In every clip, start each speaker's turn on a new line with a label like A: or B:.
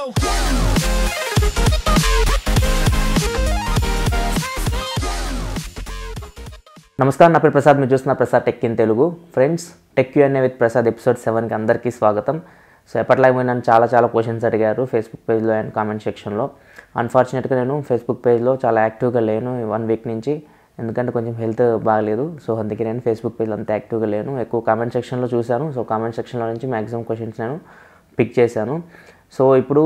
A: నమస్కారం, నా పేరు ప్రసాద్. మీరు చూస్తున్న Prasad tech in Telugu. Friends, tech Q&A with Prasad episode 7కి అందరికీ స్వాగతం. సో ఎప్పటిలాగే నన్ను చాలా క్వశ్చన్స్ అడిగారు ఫేస్బుక్ పేజ్లో అండ్ కామెంట్ సెక్షన్లో. అన్ఫార్చునేట్గా నేను ఫేస్బుక్ పేజ్లో చాలా యాక్టివ్గా లేను 1 వీక్ నుంచి, ఎందుకంటే కొంచెం హెల్త్ బాగాలేదు. సో అందుకే నేను ఫేస్బుక్ పేజ్లో అంత యాక్టివ్గా లేను. ఎక్కువ కామెంట్ సెక్షన్లో చూశాను. సో కామెంట్ సెక్షన్లో నుంచి మ్యాక్సిమం క్వశ్చన్స్ నేను పిక్ చేశాను. సో ఇప్పుడు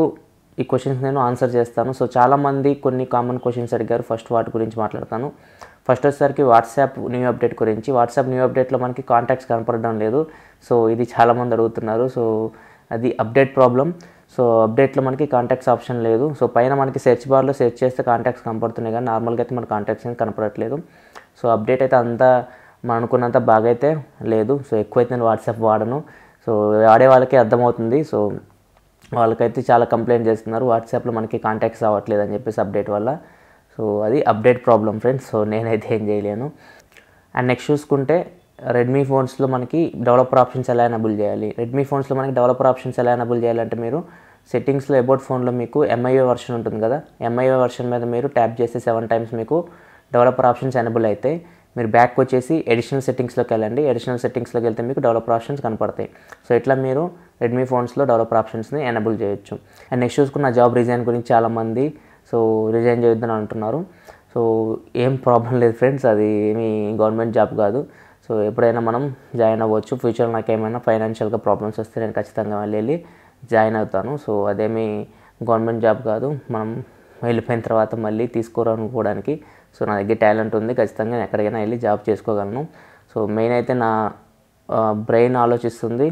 A: ఈ క్వశ్చన్స్ నేను ఆన్సర్ చేస్తాను. సో చాలామంది కొన్ని కామన్ క్వశ్చన్స్ అడిగారు. ఫస్ట్ వాటి గురించి మాట్లాడతాను. ఫస్ట్ వచ్చేసరికి వాట్సాప్ న్యూ అప్డేట్ గురించి. వాట్సాప్ న్యూ అప్డేట్లో మనకి కాంటాక్ట్స్ కనపడడం లేదు. సో ఇది చాలామంది అడుగుతున్నారు. సో అది అప్డేట్ ప్రాబ్లం. సో అప్డేట్లో మనకి కాంటాక్ట్స్ ఆప్షన్ లేదు. సో పైన మనకి సెర్చ్ బార్లో సెర్చ్ చేస్తే కాంటాక్ట్స్ కనపడుతున్నాయి, కానీ నార్మల్గా అయితే మన కాంటాక్ట్స్ అనేది కనపడట్లేదు. సో అప్డేట్ అయితే అంతా మనం అనుకున్నంత బాగా అయితే లేదు. సో ఎక్కువైతే నేను వాట్సాప్ వాడను. సో వాడే వాళ్ళకి అర్థమవుతుంది. సో వాళ్ళకైతే చాలా కంప్లైంట్ చేస్తున్నారు, వాట్సాప్లో మనకి కాంటాక్ట్స్ అవ్వట్లేదు అని చెప్పేసి అప్డేట్ వల్ల. సో అది అప్డేట్ ప్రాబ్లం ఫ్రెండ్స్. సో నేనైతే ఏం చేయలేను. అండ్ నెక్స్ట్ చూసుకుంటే రెడ్మీ ఫోన్స్లో మనకి డెవలపర్ ఆప్షన్స్ ఎలా ఎనేబుల్ చేయాలి. రెడ్మీ ఫోన్స్లో మనకి డెవలపర్ ఆప్షన్స్ ఎలా ఎనేబుల్ చేయాలంటే, మీరు సెట్టింగ్స్లో అబౌట్ ఫోన్లో మీకు MIUI వర్షన్ ఉంటుంది కదా, MIUI వర్షన్ మీద మీరు ట్యాప్ చేస్తే 7 times మీకు డెవలపర్ ఆప్షన్స్ ఎనేబుల్ అవుతాయి. మీరు బ్యాక్ వచ్చేసి ఎడిషనల్ సెట్టింగ్స్లోకి వెళ్ళండి. ఎడిషనల్ సెట్టింగ్స్లోకి వెళ్తే మీకు డెవలపర్ ఆప్షన్స్ కనపడతాయి. సో ఇట్లా మీరు రెడ్మీ ఫోన్స్లో డెవలపర్ ఆప్షన్స్ని ఎనేబుల్ చేయొచ్చు. అండ్ నెక్స్ట్ చూసుకున్న జాబ్ రిజైన్ గురించి చాలామంది సో రిజైన్ చేయొద్దని అంటున్నారు. సో ఏం ప్రాబ్లం లేదు ఫ్రెండ్స్, అది ఏమి గవర్నమెంట్ జాబ్ కాదు. సో ఎప్పుడైనా మనం జాయిన్ అవ్వచ్చు. ఫ్యూచర్లో నాకు ఏమైనా ఫైనాన్షియల్గా ప్రాబ్లమ్స్ వస్తే నేను ఖచ్చితంగా వెళ్ళి జాయిన్ అవుతాను. సో అదేమి గవర్నమెంట్ జాబ్ కాదు, మనం వెళ్ళిపోయిన తర్వాత మళ్ళీ తీసుకోవడానికి. సో నా దగ్గర టాలెంట్ ఉంది, ఖచ్చితంగా నేను ఎక్కడికైనా వెళ్ళి జాబ్ చేసుకోగలను. సో మెయిన్ అయితే నా బ్రెయిన్ ఆలోచిస్తుంది.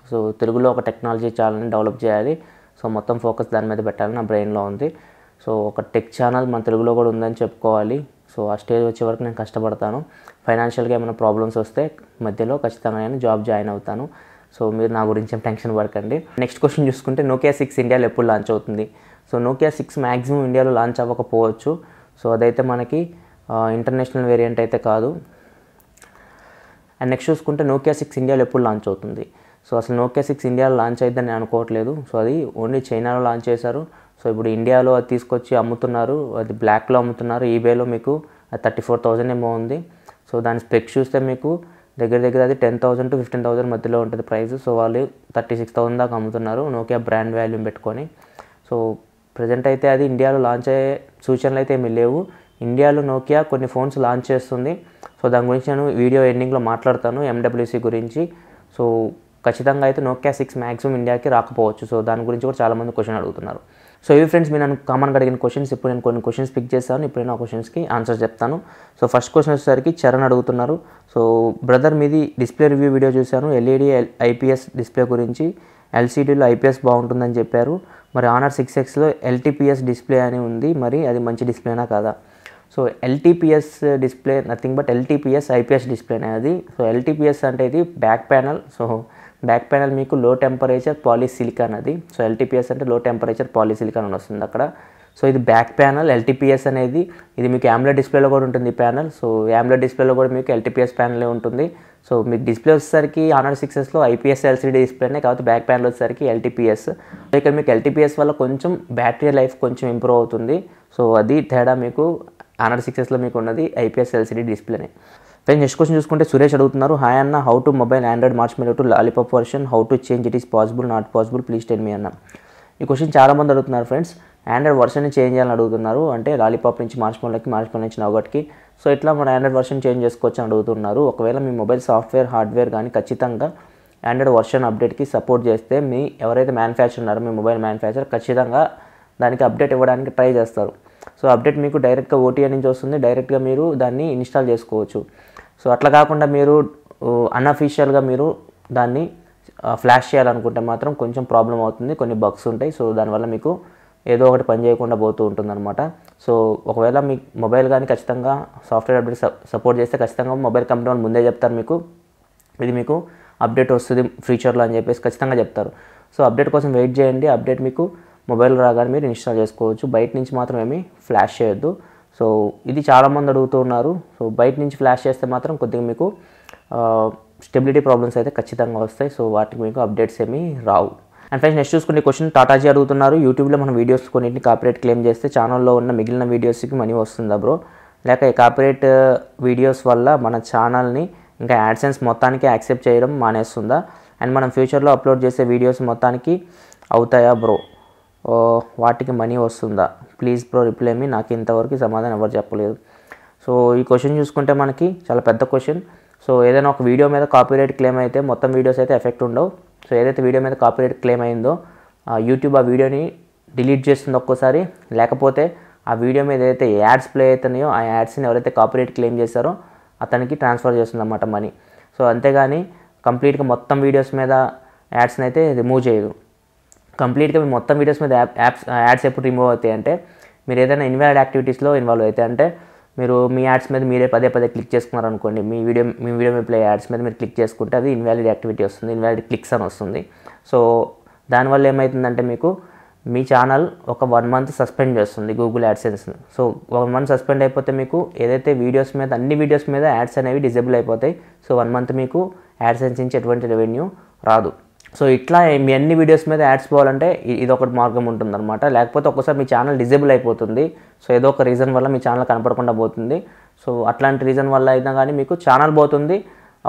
A: సో తెలుగులో ఒక టెక్నాలజీ ఛానల్ని డెవలప్ చేయాలి. సో మొత్తం ఫోకస్ దాని మీద పెట్టాలని నా బ్రెయిన్లో ఉంది. సో ఒక టెక్ ఛానల్ మన తెలుగులో కూడా ఉందని చెప్పుకోవాలి. సో ఆ స్టేజ్ వచ్చే వరకు నేను కష్టపడతాను. ఫైనాన్షియల్గా ఏమైనా ప్రాబ్లమ్స్ వస్తే మధ్యలో ఖచ్చితంగా నేను జాబ్ జాయిన్ అవుతాను. సో మీరు నా గురించి ఏం టెన్షన్ పడకండి. నెక్స్ట్ క్వశ్చన్ చూసుకుంటే Nokia 6 ఇండియాలో ఎప్పుడు లాంచ్ అవుతుంది. సో Nokia 6 మ్యాక్సిమం ఇండియాలో లాంచ్ అవ్వకపోవచ్చు. సో అదైతే మనకి ఇంటర్నేషనల్ వేరియంట్ అయితే కాదు. అండ్ నెక్స్ట్ చూసుకుంటే Nokia 6 ఇండియాలో ఎప్పుడు లాంచ్ అవుతుంది. సో అసలు Nokia 6 ఇండియాలో లాంచ్ అయిద్దని నేను అనుకోవట్లేదు. సో అది ఓన్లీ చైనాలో లాంచ్ చేశారు. సో ఇప్పుడు ఇండియాలో అది తీసుకొచ్చి అమ్ముతున్నారు, అది బ్లాక్లో అమ్ముతున్నారు. ఈబేలో మీకు 34,000 ఏమో ఉంది. సో దాని స్పెక్స్ చూస్తే మీకు దగ్గర అది 10,000 to 15,000 మధ్యలో ఉంటుంది ప్రైస్. సో వాళ్ళు 36,000 దాకా అమ్ముతున్నారు Nokia బ్రాండ్ వాల్యూమ్ పెట్టుకొని. సో ప్రజెంట్ అయితే అది ఇండియాలో లాంచ్ అయ్యే సూచనలు అయితే ఏమీ లేవు. ఇండియాలో Nokia కొన్ని ఫోన్స్ లాంచ్ చేస్తుంది. సో దాని గురించి నేను వీడియో ఎండింగ్లో మాట్లాడతాను, MWC గురించి. సో ఖచ్చితంగా అయితే Nokia 6 మ్యాక్సిమం ఇండియాకి రాకపోవచ్చు. సో దాని గురించి కూడా చాలామంది క్వశ్చన్ అడుగుతున్నారు. సో ఇవి ఫ్రెండ్స్ మీరు నన్ను కామన్గా అడిగిన క్వశ్చన్స్. ఇప్పుడు నేను కొన్ని క్వశ్చన్స్ పిక్ చేస్తాను. ఇప్పుడు నేను ఆ క్వశ్చన్స్కి ఆన్సర్ చెప్తాను. సో ఫస్ట్ క్వశ్చన్ వచ్చేసరికి చరణ్ అడుగుతున్నారు. సో బ్రదర్, మీది డిస్ప్లే రివ్యూ వీడియో చూశాను, LED IPS డిస్ప్లే గురించి. LCDలో IPS బాగుంటుందని చెప్పారు. మరి Honor 6Xలో LTPS డిస్ప్లే అని ఉంది, మరి అది మంచి డిస్ప్లేనా కాదా. So LTPS display nothing but LTPS IPS డిస్ప్లేనే అది. సో LTPS అంటే ఇది back panel. So back panel మీకు లో టెంపరేచర్ పాలిసిలికాన్ అది. సో LTPS అంటే లో టెంపరేచర్ పాలిసిలికాన్ అని వస్తుంది అక్కడ. సో ఇది బ్యాక్ ప్యానల్. LTPS అనేది ఇది మీకు AMOLED డిస్ప్లేలో కూడా ఉంటుంది ప్యానల్. సో AMOLED డిస్ప్లేలో కూడా మీకు LTPS ప్యానలే ఉంటుంది. సో మీకు డిస్ప్లే వచ్చేసరికి Honor 6Sలో IPS LCD డిస్ప్లేనే, కాబట్టి బ్యాక్ ప్యానల్ వచ్చేసరికి LTPS. సో ఇక్కడ మీకు LTPS వల్ల కొంచెం బ్యాటరీ లైఫ్ కొంచెం ఇంప్రూవ్ అవుతుంది. సో అది తేడా మీకు Honor 6Sలో మీకు ఉన్నది IPS LCD డిస్ప్లేనే. ఫ్రెండ్స్ నెక్స్ట్ క్వశ్చన్ చూసుకుంటే సురేష్ అడుగుతున్నారు, హాయ్ అన్న, how to mobile Android Marshmallow to Lollipop version, how to change, it is possible not possible, please tell me అన్న. ఈ క్వశ్చన్ చాలామంది అడుగుతున్నారు ఫ్రెండ్స్. ఆండ్రాయిడ్ వర్షన్ని చేంజ్ చేయాలని అడుగుతున్నారు, అంటే లాలీపాప్ నుంచి మార్ష్మెల్లోకి, మార్ష్మెల్ నుంచి నౌగట్కి. సో ఇట్లా మన ఆండ్రాయిడ్ వర్షన్ చేంజ్ చేసుకోవచ్చు అని అడుగుతున్నారు. ఒకవేళ మీ మొబైల్ సాఫ్ట్వేర్ హార్డ్వేర్ కానీ ఖచ్చితంగా ఆండ్రాయిడ్ వర్షన్ అప్డేట్కి సపోర్ట్ చేస్తే, మీ ఎవరైతే మ్యానుఫ్యాక్చర్ ఉన్నారో మీ మొబైల్ మ్యానుఫ్యాక్చర్ ఖచ్చితంగా దానికి అప్డేట్ ఇవ్వడానికి ట్రై చేస్తారు. సో అప్డేట్ మీకు డైరెక్ట్గా OTA నుంచి వస్తుంది, డైరెక్ట్గా మీరు దాన్ని ఇన్స్టాల్ చేసుకోవచ్చు. సో అట్లా కాకుండా మీరు అన్అఫీషియల్గా మీరు దాన్ని ఫ్లాష్ చేయాలనుకుంటే మాత్రం కొంచెం ప్రాబ్లం అవుతుంది, కొన్ని బగ్స్ ఉంటాయి. సో దానివల్ల మీకు ఏదో ఒకటి పని చేయకుండా పోతూ ఉంటుందన్నమాట. సో ఒకవేళ మీ మొబైల్ కానీ ఖచ్చితంగా సాఫ్ట్వేర్ అప్డేట్ సపోర్ట్ చేస్తే ఖచ్చితంగా మొబైల్ కంపెనీ వాళ్ళు ముందే చెప్తారు మీకు, ఇది మీకు అప్డేట్ వస్తుంది ఫ్యూచర్లో అని చెప్పేసి ఖచ్చితంగా చెప్తారు. సో అప్డేట్ కోసం వెయిట్ చేయండి. అప్డేట్ మీకు మొబైల్ రాగానే మీరు ఇన్స్టాల్ చేసుకోవచ్చు, బయట నుంచి మాత్రం ఏమీ ఫ్లాష్ చేయొద్దు. సో ఇది చాలామంది అడుగుతూ ఉన్నారు. సో బయట నుంచి ఫ్లాష్ చేస్తే మాత్రం కొద్దిగా మీకు స్టెబిలిటీ ప్రాబ్లమ్స్ అయితే ఖచ్చితంగా వస్తాయి. సో వాటికి మీకు అప్డేట్స్ ఏమీ రావు. అండ్ ఫ్రెండ్స్ నెక్స్ట్ చూసుకునే క్వశ్చన్ టాటాజీ అడుగుతున్నారు, యూట్యూబ్లో మన వీడియోస్ కొన్నింటిని కాపీరైట్ క్లెయిమ్ చేస్తే ఛానల్లో ఉన్న మిగిలిన వీడియోస్కి మనీ వస్తుందా బ్రో, లేక ఈ కాపీరైట్ వీడియోస్ వల్ల మన ఛానల్ని ఇంకా యాడ్సెన్స్ మొత్తానికి యాక్సెప్ట్ చేయడం మానేస్తుందా, అండ్ మనం ఫ్యూచర్లో అప్లోడ్ చేసే వీడియోస్ మొత్తానికి అవుతాయా బ్రో, వాటికి మనీ వస్తుందా, ప్లీజ్ బ్రో రిప్లై మీ, నాకు ఇంతవరకు సమాధానం ఎవరు చెప్పలేదు. సో ఈ క్వశ్చన్ చూసుకుంటే మనకి చాలా పెద్ద క్వశ్చన్. సో ఏదైనా ఒక వీడియో మీద కాపీరైట్ క్లెయిమ్ అయితే మొత్తం వీడియోస్ అయితే ఎఫెక్ట్ ఉండవు. సో ఏదైతే వీడియో మీద కాపీరైట్ క్లెయిమ్ అయిందో యూట్యూబ్ ఆ వీడియోని డిలీట్ చేస్తుంది ఒక్కోసారి, లేకపోతే ఆ వీడియో మీద ఏదైతే యాడ్స్ ప్లే అవుతున్నాయో ఆ యాడ్స్ని ఎవరైతే కాపీరైట్ క్లెయిమ్ చేస్తారో అతనికి ట్రాన్స్ఫర్ చేస్తుంది అన్నమాట మనీ. సో అంతేగాని కంప్లీట్గా మొత్తం వీడియోస్ మీద యాడ్స్ని అయితే రిమూవ్ చేయదు. కంప్లీట్గా మీ మొత్తం వీడియోస్ మీద యాడ్స్ ఎప్పుడు రిమూవ్ అవుతాయి అంటే మీరు ఏదైనా ఇన్వాలిడ్ యాక్టివిటీస్లో ఇన్వాల్వ్ అయితే, అంటే మీరు మీ యాడ్స్ మీద మీరే పదే క్లిక్ చేసుకున్నారు అనుకోండి, మీ వీడియో మీద ప్లే యాడ్స్ మీద మీరు క్లిక్ చేసుకుంటే అది ఇన్వాలిడ్ యాక్టివిటీ వస్తుంది, ఇన్వాలిడ్ క్లిక్స్ అని వస్తుంది. సో దానివల్ల ఏమవుతుందంటే మీకు మీ ఛానల్ ఒక 1 month సస్పెండ్ చేస్తుంది గూగుల్ యాడ్సెన్స్ని. సో 1 month సస్పెండ్ అయిపోతే మీకు ఏదైతే వీడియోస్ మీద అన్ని వీడియోస్ మీద యాడ్స్ అనేవి డిజేబుల్ అయిపోతాయి. సో 1 month మీకు యాడ్సెన్స్ నుంచి ఎటువంటి రెవెన్యూ రాదు. సో ఇట్లా మీ అన్ని వీడియోస్ మీద యాడ్స్ పోవాలంటే ఇది ఒకటి మార్గం ఉంటుందన్నమాట. లేకపోతే ఒక్కోసారి మీ ఛానల్ డిజేబుల్ అయిపోతుంది. సో ఏదో ఒక రీజన్ వల్ల మీ ఛానల్ కనపడకుండా పోతుంది. సో అట్లాంటి రీజన్ వల్ల అయినా కానీ మీకు ఛానల్ పోతుంది.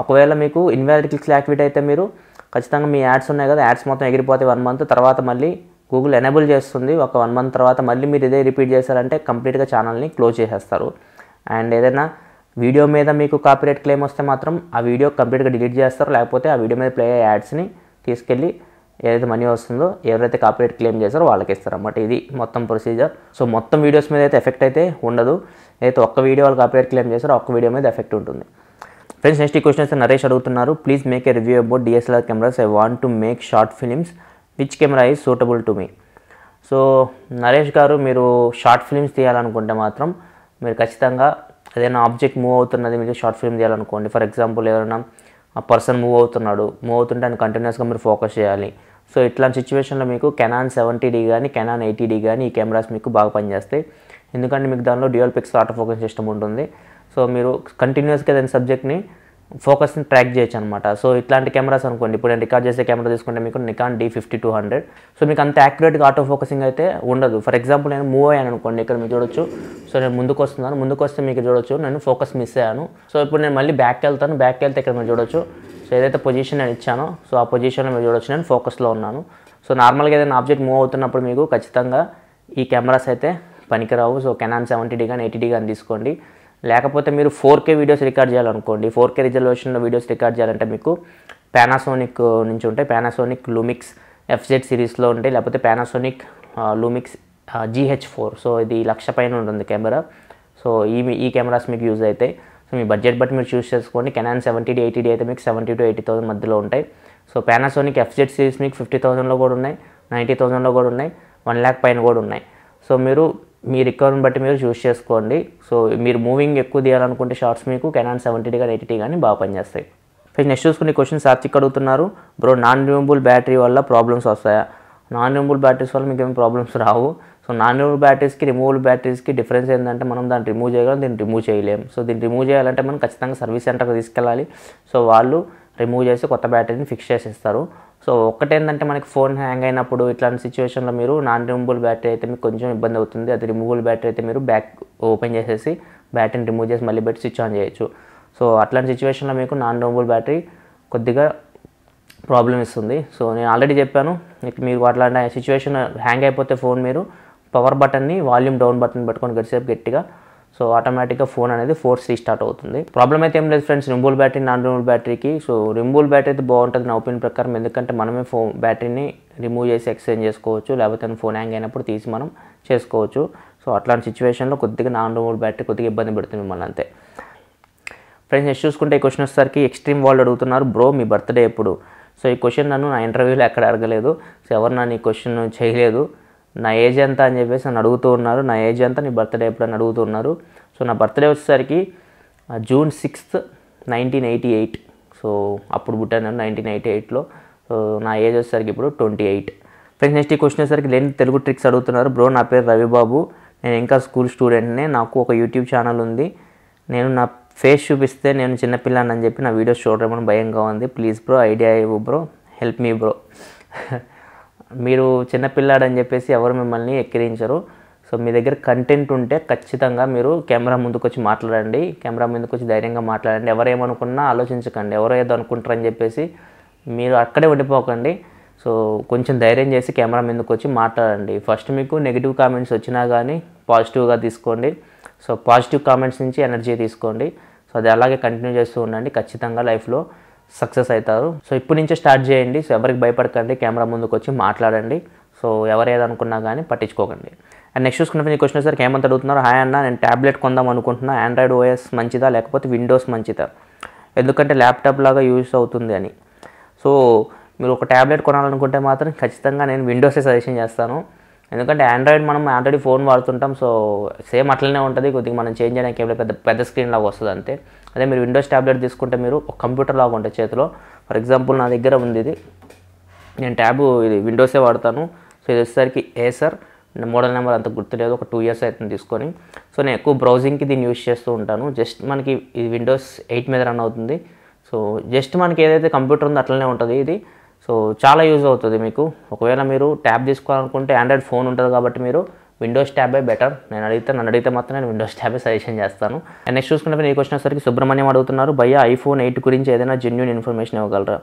A: ఒకవేళ మీకు ఇన్వాలిడ్ క్లిక్స్ యాక్టివేట్ అయితే మీరు ఖచ్చితంగా మీ యాడ్స్ ఉన్నాయి కదా, యాడ్స్ మొత్తం ఎగిరిపోతే 1 month తర్వాత మళ్ళీ గూగుల్ ఎనేబుల్ చేస్తుంది. ఒక 1 month తర్వాత మళ్ళీ మీరు ఇదే రిపీట్ చేశారంటే కంప్లీట్గా ఛానల్ని క్లోజ్ చేసేస్తారు. అండ్ ఏదైనా వీడియో మీద మీకు కాపీరైట్ క్లెయిమ్ వస్తే మాత్రం ఆ వీడియో కంప్లీట్గా డిలీట్ చేస్తారు, లేకపోతే ఆ వీడియో మీద ప్లే అయ్యే యాడ్స్ని తీసుకెళ్ళి ఏదైతే మనీ వస్తుందో ఎవరైతే కాపీరైట్ క్లెయిమ్ చేస్తారో వాళ్ళకి ఇస్తారన్నమాట. ఇది మొత్తం ప్రొసీజర్. సో మొత్తం వీడియోస్ మీద అయితే ఎఫెక్ట్ అయితే ఉండదు. ఏదైతే ఒక్క వీడియో వాళ్ళు కాపీరైట్ క్లెయిమ్ చేస్తారో ఒక్క వీడియో మీద ఎఫెక్ట్ ఉంటుంది. ఫ్రెండ్స్ నెక్స్ట్ ఈ క్వశ్చన్ అయితే నరేష్ అడుగుతున్నారు, please make a review about DSLR cameras, I want to make short films, which camera is suitable to me. So Naresh గారు, మీరు షార్ట్ ఫిలిమ్స్ తీయాలనుకుంటే మాత్రం మీరు ఖచ్చితంగా ఏదైనా ఆబ్జెక్ట్ మూవ్ అవుతున్నది మీరు షార్ట్ ఫిల్మ్ చేయాలనుకోండి. ఫర్ ఎగ్జాంపుల్ ఎవరైనా ఆ పర్సన్ మూవ్ అవుతుంటే ఆయన కంటిన్యూస్గా మీరు ఫోకస్ చేయాలి. సో ఇట్లాంటి సిచ్యువేషన్లో మీకు కెనాన్ 70D కానీ కెనాన్ 80D కానీ ఈ కెమెరాస్ మీకు బాగా పనిచేస్తాయి. ఎందుకంటే మీకు దానిలో dual pix auto focus system ఉంటుంది. సో మీరు కంటిన్యూస్గా దాని సబ్జెక్ట్ని ఫోకస్ని ట్రాక్ చేయొచ్చు అనమాట. సో ఇట్లాంటి కెమెరాస్ అనుకోండి, ఇప్పుడు నేను రికార్డ్ చేసే కెమెరా తీసుకుంటే మీకు నికాన్ D5200. సో మీకు అంత యాక్యురేట్గా ఆటో ఫోకసింగ్ అయితే ఉండదు. ఫర్ ఎగ్జాంపుల్ నేను మూవ్ అయ్యాను అనుకోండి, ఇక్కడ మీరు చూడొచ్చు. సో నేను ముందుకు వస్తే మీకు చూడొచ్చు నేను ఫోకస్ మిస్ అయ్యాను. సో ఇప్పుడు నేను మళ్ళీ బ్యాక్కి వెళ్తే ఇక్కడ మీరు చూడొచ్చు. సో ఏదైతే పొజిషన్ నేను ఇచ్చానో సో ఆ పొజిషన్లో మీరు చూడొచ్చు నేను ఫోకస్లో ఉన్నాను. సో నార్మల్గా ఏదైనా ఆబ్జెక్ట్ మూవ్ అవుతున్నప్పుడు మీకు ఖచ్చితంగా ఈ కెమెరాస్ అయితే పనికిరావు. సో కెనాన్ 70D కానీ 80D కానీ తీసుకోండి. లేకపోతే మీరు 4K వీడియోస్ రికార్డ్ చేయాలనుకోండి, 4K రిజల్యూషన్లో వీడియోస్ రికార్డ్ చేయాలంటే మీకు పానాసోనిక్ నుంచి ఉంటాయి. పానాసోనిక్ లూమిక్స్ FZ సిరీస్లో ఉంటాయి, లేకపోతే పానాసోనిక్ లూమిక్స్ GH4. సో ఇది 1,00,000 పైన ఉంటుంది కెమెరా. సో ఈ కెమెరాస్ మీకు యూజ్ అవుతాయి. సో మీ బడ్జెట్ బట్టి మీరు చూస్ చేసుకోండి. కెనాన్ 70D 80D అయితే మీకు 70,000 to 80,000 మధ్యలో ఉంటాయి. సో పానాసోనిక్ FZ సిరీస్ మీకు 50,000లో కూడా ఉన్నాయి, 90,000లో కూడా ఉన్నాయి, 1,00,000 పైన కూడా ఉన్నాయి. సో మీరు మీ రిక్వైర్మెంట్ బట్టి మీరు చూస్ చేసుకోండి. సో మీరు మూవింగ్ ఎక్కువ తీయాలనుకుంటే షార్ట్స్ మీకు కెనాన్ 70D కానీ 80D కానీ బాగా పనిచేస్తాయి. నెక్స్ట్ చూసుకునే క్వశ్చన్ సాత్విక్ అడుగుతున్నారు, బ్రో నాన్ రిమూవబుల్ బ్యాటరీ వల్ల ప్రాబ్లమ్స్ వస్తాయా? నాన్ రిమూవబుల్ బ్యాటరీస్ వల్ల మీకు ఏమి ప్రాబ్లమ్స్ రావు. సో నాన్ రిమూవబుల్ బ్యాటరీస్కి రిమూవబుల్ బ్యాటరీస్కి డిఫరెన్స్ ఏంటంటే మనం దాన్ని రిమూవ్ చేయగలం, దీన్ని రిమూవ్ చేయలేము. సో దీన్ని రిమూవ్ చేయాలంటే మనం ఖచ్చితంగా సర్వీస్ సెంటర్కి తీసుకెళ్ళాలి. సో వాళ్ళు రిమూవ్ చేసి కొత్త బ్యాటరీని ఫిక్స్ చేసి ఇస్తారు. సో ఒక్కటేంటంటే మనకి ఫోన్ హ్యాంగ్ అయినప్పుడు ఇట్లాంటి సిచ్యువేషన్లో మీరు నాన్ రిమూవబుల్ బ్యాటరీ అయితే మీకు కొంచెం ఇబ్బంది అవుతుంది. అది రిమూవబుల్ బ్యాటరీ అయితే మీరు బ్యాక్ ఓపెన్ చేసేసి బ్యాటరీని రిమూవ్ చేసి మళ్ళీ పెట్టి స్విచ్ ఆన్ చేయొచ్చు. సో అట్లాంటి సిచ్యువేషన్లో మీకు నాన్ రిమూవబుల్ బ్యాటరీ కొద్దిగా ప్రాబ్లం ఇస్తుంది. సో నేను ఆల్రెడీ చెప్పాను, మీరు అట్లాంటి సిచ్యువేషన్ హ్యాంగ్ అయిపోతే ఫోన్ మీరు పవర్ బటన్ని వాల్యూమ్ డౌన్ బటన్ పెట్టుకొని గడిసేపు గట్టిగా, సో ఆటోమేటిక్గా ఫోన్ అనేది ఫోర్స్ రీస్టార్ట్ అవుతుంది. ప్రాబ్లం అయితే ఏం లేదు friends removable battery non removable బ్యాటరీకి. సో రిమూవబుల్ బ్యాటరీ అయితే బాగుంటుంది నా ఒపీనియన్ ప్రకారం, ఎందుకంటే మనమే బ్యాటరీని రిమూవ్ చేసి ఎక్స్చేంజ్ చేసుకోవచ్చు, లేకపోతే ఫోన్ హ్యాంగ్ అయినప్పుడు తీసి మనం చేసుకోవచ్చు. సో అట్లాంటి సిచ్యువేషన్లో కొద్దిగా నాన్ రిమూవబుల్ బ్యాటరీ కొద్దిగా ఇబ్బంది పెడుతుంది మిమ్మల్ని అంతే. ఫ్రెండ్స్ నెక్స్ట్ చూసుకుంటే ఈ క్వశ్చన్ వచ్చేసరికి ఎక్స్ట్రీమ్ వరల్డ్ అడుగుతున్నారు, బ్రో మీ బర్త్డే ఎప్పుడు? సో ఈ క్వశ్చన్ నన్ను నా ఇంటర్వ్యూలో ఎక్కడ అడగలేదు. సో ఎవరు నన్ను ఈ క్వశ్చన్ చేయలేదు. నా ఏజ్ ఎంత అని చెప్పేసి నన్ను అడుగుతూ ఉన్నారు, నా ఏజ్ ఎంత, నీ బర్త్డే ఎప్పుడు అని అడుగుతూ ఉన్నారు. సో నా బర్త్డే వచ్చేసరికి June 6th, 1988. సో అప్పుడు పుట్టాను 1988లో. సో నా ఏజ్ వచ్చేసరికి ఇప్పుడు 28. ఫ్రెండ్స్ నెక్స్ట్ ఈ క్వశ్చన్ వచ్చేసరికి లేని తెలుగు ట్రిక్స్ అడుగుతున్నారు, బ్రో నా పేరు రవిబాబు, నేను ఇంకా స్కూల్ స్టూడెంట్నే, నాకు ఒక యూట్యూబ్ ఛానల్ ఉంది, నేను నా ఫేస్ చూపిస్తే నేను చిన్నపిల్లని అని చెప్పి నా వీడియోస్ చూడడం భయంగా ఉంది, ప్లీజ్ బ్రో ఐడియా ఇవ్వు బ్రో, హెల్ప్ మీ బ్రో. మీరు చిన్నపిల్లాడని చెప్పేసి ఎవరు మిమ్మల్ని ఎక్కిరించరు. సో మీ దగ్గర కంటెంట్ ఉంటే ఖచ్చితంగా మీరు కెమెరా ముందుకు వచ్చి మాట్లాడండి, కెమెరా ముందుకు వచ్చి ధైర్యంగా మాట్లాడండి. ఎవరేమనుకున్నా ఆలోచించకండి, ఎవరో ఏదో అనుకుంటారని చెప్పేసి మీరు అక్కడే ఉండిపోకండి. సో కొంచెం ధైర్యం చేసి కెమెరా ముందుకు వచ్చి మాట్లాడండి. ఫస్ట్ మీకు నెగిటివ్ కామెంట్స్ వచ్చినా కానీ పాజిటివ్గా తీసుకోండి. సో పాజిటివ్ కామెంట్స్ నుంచి ఎనర్జీ తీసుకోండి. సో అది అలాగే కంటిన్యూ చేస్తూ ఉండండి, ఖచ్చితంగా లైఫ్లో సక్సెస్ అవుతారు. సో ఇప్పటి నుంచే స్టార్ట్ చేయండి. సో ఎవరికి భయపడకండి, కెమెరా ముందుకు వచ్చి మాట్లాడండి. సో ఎవరు ఏదనుకున్నా కానీ పట్టించుకోకండి. అండ్ నెక్స్ట్ చూసుకున్నప్పుడు ఈ క్వశ్చన్ వచ్చేసరికి ఏమంత అడుగుతున్నారు, హాయ్ అన్న, నేను ట్యాబ్లెట్ కొందాం అనుకుంటున్నా, ఆండ్రాయిడ్ ఓఎస్ మంచిదా లేకపోతే విండోస్ మంచిదా, ఎందుకంటే ల్యాప్టాప్ లాగా యూజ్ అవుతుంది అని. సో మీరు ఒక ట్యాబ్లెట్ కొనాలనుకుంటే మాత్రం ఖచ్చితంగా నేను విండోసే సజెషన్ చేస్తాను. ఎందుకంటే ఆండ్రాయిడ్ మనం ఆల్రెడీ ఫోన్ వాడుతుంటాం, సో సేమ్ అట్లనే ఉంటుంది, కొద్దిగా మనం చేంజ్ చేయడానికి ఏమైనా పెద్ద పెద్ద స్క్రీన్ లాగా వస్తుంది అంతే. అదే మీరు విండోస్ ట్యాబ్లెట్ తీసుకుంటే మీరు ఒక కంప్యూటర్ లాగా ఉంటుంది చేతిలో. ఫర్ ఎగ్జాంపుల్ నా దగ్గర ఉంది ఇది, నేను ఇది విండోసే వాడతాను. సో ఇది వచ్చేసరికి ఏసర్, మోడల్ నెంబర్ అంత గుర్తులేదు, ఒక 2 years అవుతుంది తీసుకొని. సో నేను ఎక్కువ బ్రౌజింగ్కి దీన్ని యూజ్ చేస్తూ ఉంటాను. జస్ట్ మనకి ఇది విండోస్ 8 మీద రన్ అవుతుంది. సో జస్ట్ మనకి ఏదైతే కంప్యూటర్ ఉందో అట్లనే ఉంటుంది ఇది. సో చాలా యూజ్ అవుతుంది మీకు. ఒకవేళ మీరు ట్యాబ్ తీసుకోవాలనుకుంటే ఆండ్రాయిడ్ ఫోన్ ఉంటుంది కాబట్టి మీరు విండోస్ ట్యాబే బెటర్. నన్ను అడిగితే మాత్రం నేను విండోస్ ట్యాబే సజెషన్ చేస్తాను. అండ్ నెక్స్ట్ చూసుకుంటే ఈ క్వశ్చన్ వచ్చేసరికి సుబ్రహ్మణ్యం అడుగుతున్నారు, భయ్యా ఐఫోన్ 8 గురించి ఏదైనా జెన్యూన్ ఇన్ఫర్మేషన్ ఇవ్వగలరా.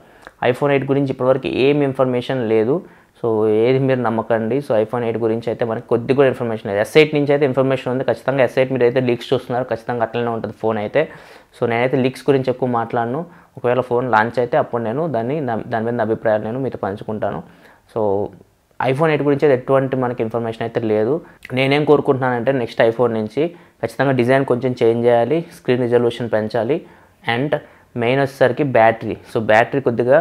A: ఐఫోన్ 8 గురించి ఇప్పటివరకు ఏం ఇన్ఫర్మేషన్ లేదు. సో ఏది మీరు నమ్మకండి. సో ఐఫోన్ 8 గురించి అయితే మనకి కొద్ది కూడా ఇన్ఫర్మేషన్ లేదు. S8 నుంచి అయితే ఇన్ఫర్మేషన్ ఉంది ఖచ్చితంగా. S8 మీరు అయితే లీక్స్ చూస్తున్నారు, ఖచ్చితంగా అట్లనే ఉంటుంది ఫోన్ అయితే. సో నేనైతే లీక్స్ గురించి ఎక్కువ మాట్లాడను. ఒకవేళ ఫోన్ లాంచ్ అయితే అప్పుడు నేను దాని మీద నా అభిప్రాయాలు నేను మీతో పంచుకుంటాను. సో ఐఫోన్ 8 గురించి ఎటువంటి మనకి ఇన్ఫర్మేషన్ అయితే లేదు. నేనేం కోరుకుంటున్నానంటే నెక్స్ట్ ఐఫోన్ నుంచి ఖచ్చితంగా డిజైన్ కొంచెం చేంజ్ చేయాలి, స్క్రీన్ రిజల్యూషన్ పెంచాలి, అండ్ మెయిన్ వచ్చేసరికి బ్యాటరీ. సో బ్యాటరీ కొద్దిగా